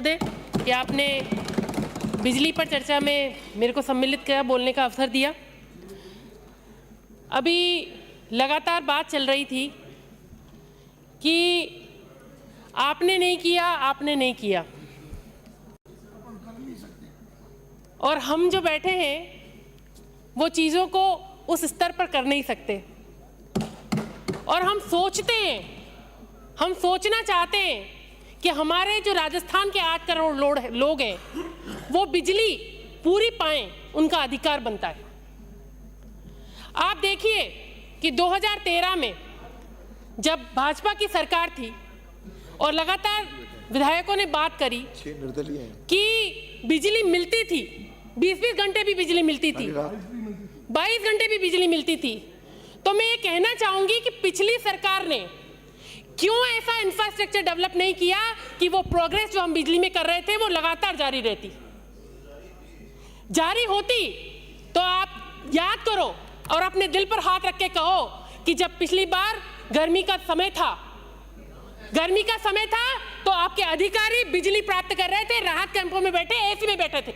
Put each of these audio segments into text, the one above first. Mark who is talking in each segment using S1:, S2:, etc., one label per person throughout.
S1: कि आपने बिजली पर चर्चा में मेरे को सम्मिलित किया, बोलने का अवसर दिया। अभी लगातार बात चल रही थी कि आपने नहीं किया और हम जो बैठे हैं वो चीज़ों को उस स्तर पर कर नहीं सकते और हम सोचना चाहते हैं कि हमारे जो राजस्थान के 8 करोड़ लोग हैं वो बिजली पूरी पाएं, उनका अधिकार बनता है। आप देखिए कि 2013 में जब भाजपा की सरकार थी और लगातार विधायकों ने बात करी कि बिजली मिलती थी, 20-20 घंटे भी बिजली मिलती थी, 22 घंटे भी बिजली मिलती थी, तो मैं ये कहना चाहूंगी कि पिछली सरकार ने क्यों ऐसा इंफ्रास्ट्रक्चर डेवलप नहीं किया कि वो प्रोग्रेस जो हम बिजली में कर रहे थे वो लगातार जारी होती। तो आप याद करो और अपने दिल पर हाथ रख के कहो कि जब पिछली बार गर्मी का समय था तो आपके अधिकारी बिजली प्राप्त कर रहे थे, राहत कैंपों में बैठे, एसी में बैठे थे,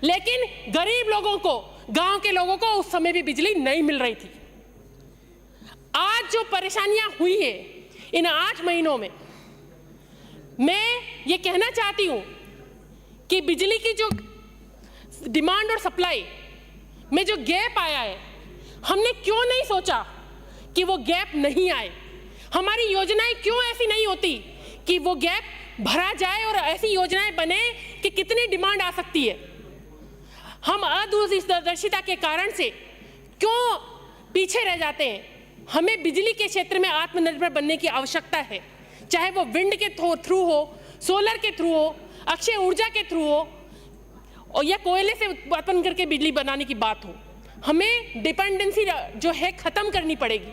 S1: लेकिन गरीब लोगों को, गांव के लोगों को उस समय भी बिजली नहीं मिल रही थी। आज जो परेशानियां हुई है इन 8 महीनों में, मैं ये कहना चाहती हूं कि बिजली की जो डिमांड और सप्लाई में जो गैप आया है, हमने क्यों नहीं सोचा कि वो गैप नहीं आए। हमारी योजनाएं क्यों ऐसी नहीं होती कि वो गैप भरा जाए और ऐसी योजनाएं बने कि कितनी डिमांड आ सकती है। हम अदूरदर्शिता के कारण से क्यों पीछे रह जाते हैं। हमें बिजली के क्षेत्र में आत्मनिर्भर बनने की आवश्यकता है, चाहे वो विंड के थ्रू हो, सोलर के थ्रू हो, अक्षय ऊर्जा के थ्रू हो और या कोयले से उत्पन्न करके बिजली बनाने की बात हो। हमें डिपेंडेंसी जो है खत्म करनी पड़ेगी।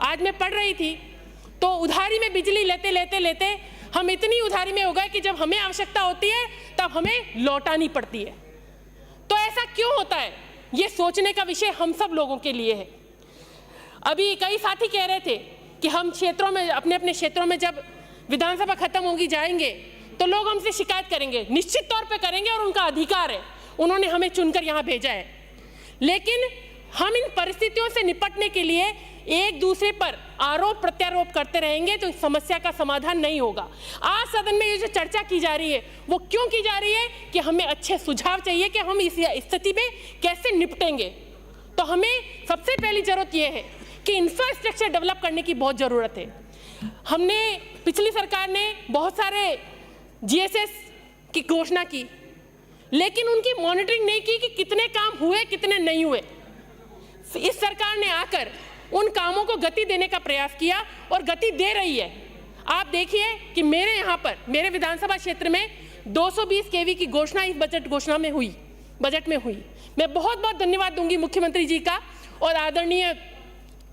S1: आज मैं पढ़ रही थी तो उधारी में बिजली लेते हम इतनी उधारी में हो गए कि जब हमें आवश्यकता होती है तब हमें लौटानी पड़ती है। तो ऐसा क्यों होता है, ये सोचने का विषय हम सब लोगों के लिए है। अभी कई साथी कह रहे थे कि हम क्षेत्रों में, अपने क्षेत्रों में जब विधानसभा खत्म होगी जाएंगे तो लोग हमसे शिकायत करेंगे। निश्चित तौर पे करेंगे और उनका अधिकार है, उन्होंने हमें चुनकर यहाँ भेजा है। लेकिन हम इन परिस्थितियों से निपटने के लिए एक दूसरे पर आरोप प्रत्यारोप करते रहेंगे तो समस्या का समाधान नहीं होगा। आज सदन में ये जो चर्चा की जा रही है वो क्यों की जा रही है कि हमें अच्छे सुझाव चाहिए कि हम इस स्थिति में कैसे निपटेंगे। तो हमें सबसे पहली जरूरत ये है कि इंफ्रास्ट्रक्चर डेवलप करने की बहुत ज़रूरत है। हमने, पिछली सरकार ने बहुत सारे जीएसएस की घोषणा की, लेकिन उनकी मॉनिटरिंग नहीं की कि कितने काम हुए, कितने नहीं हुए। इस सरकार ने आकर उन कामों को गति देने का प्रयास किया और गति दे रही है। आप देखिए कि मेरे यहाँ पर, मेरे विधानसभा क्षेत्र में 220 केवी की घोषणा इस बजट में हुई। मैं बहुत बहुत धन्यवाद दूंगी मुख्यमंत्री जी का और आदरणीय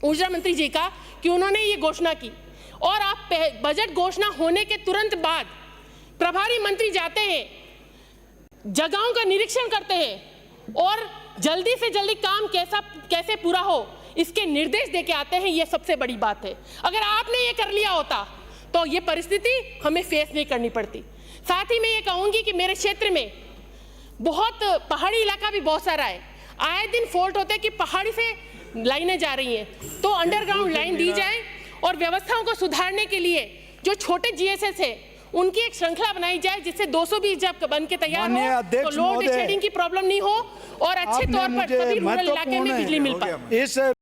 S1: ऊर्जा मंत्री जी का कि उन्होंने ये घोषणा की। और आप बजट घोषणा होने के तुरंत बाद प्रभारी मंत्री जाते हैं, जगहों का निरीक्षण करते हैं और जल्दी से जल्दी काम कैसे पूरा हो इसके निर्देश देके आते हैं। ये सबसे बड़ी बात है। अगर आपने ये कर लिया होता तो ये परिस्थिति हमें फेस नहीं करनी पड़ती। साथ ही मैं ये कहूंगी कि मेरे क्षेत्र में बहुत पहाड़ी इलाका भी बहुत सारा है। आए दिन फॉल्ट होते हैं कि पहाड़ी से लाइनें जा रही हैं, तो अंडरग्राउंड लाइन दी जाए और व्यवस्थाओं को सुधारने के लिए जो छोटे जीएसएस है उनकी एक श्रृंखला बनाई जाए, जिससे 220 जब बन के तैयार हो तो लोड शेडिंग की प्रॉब्लम नहीं हो और अच्छे तौर पर सभी रूरल इलाके में बिजली मिल पाए।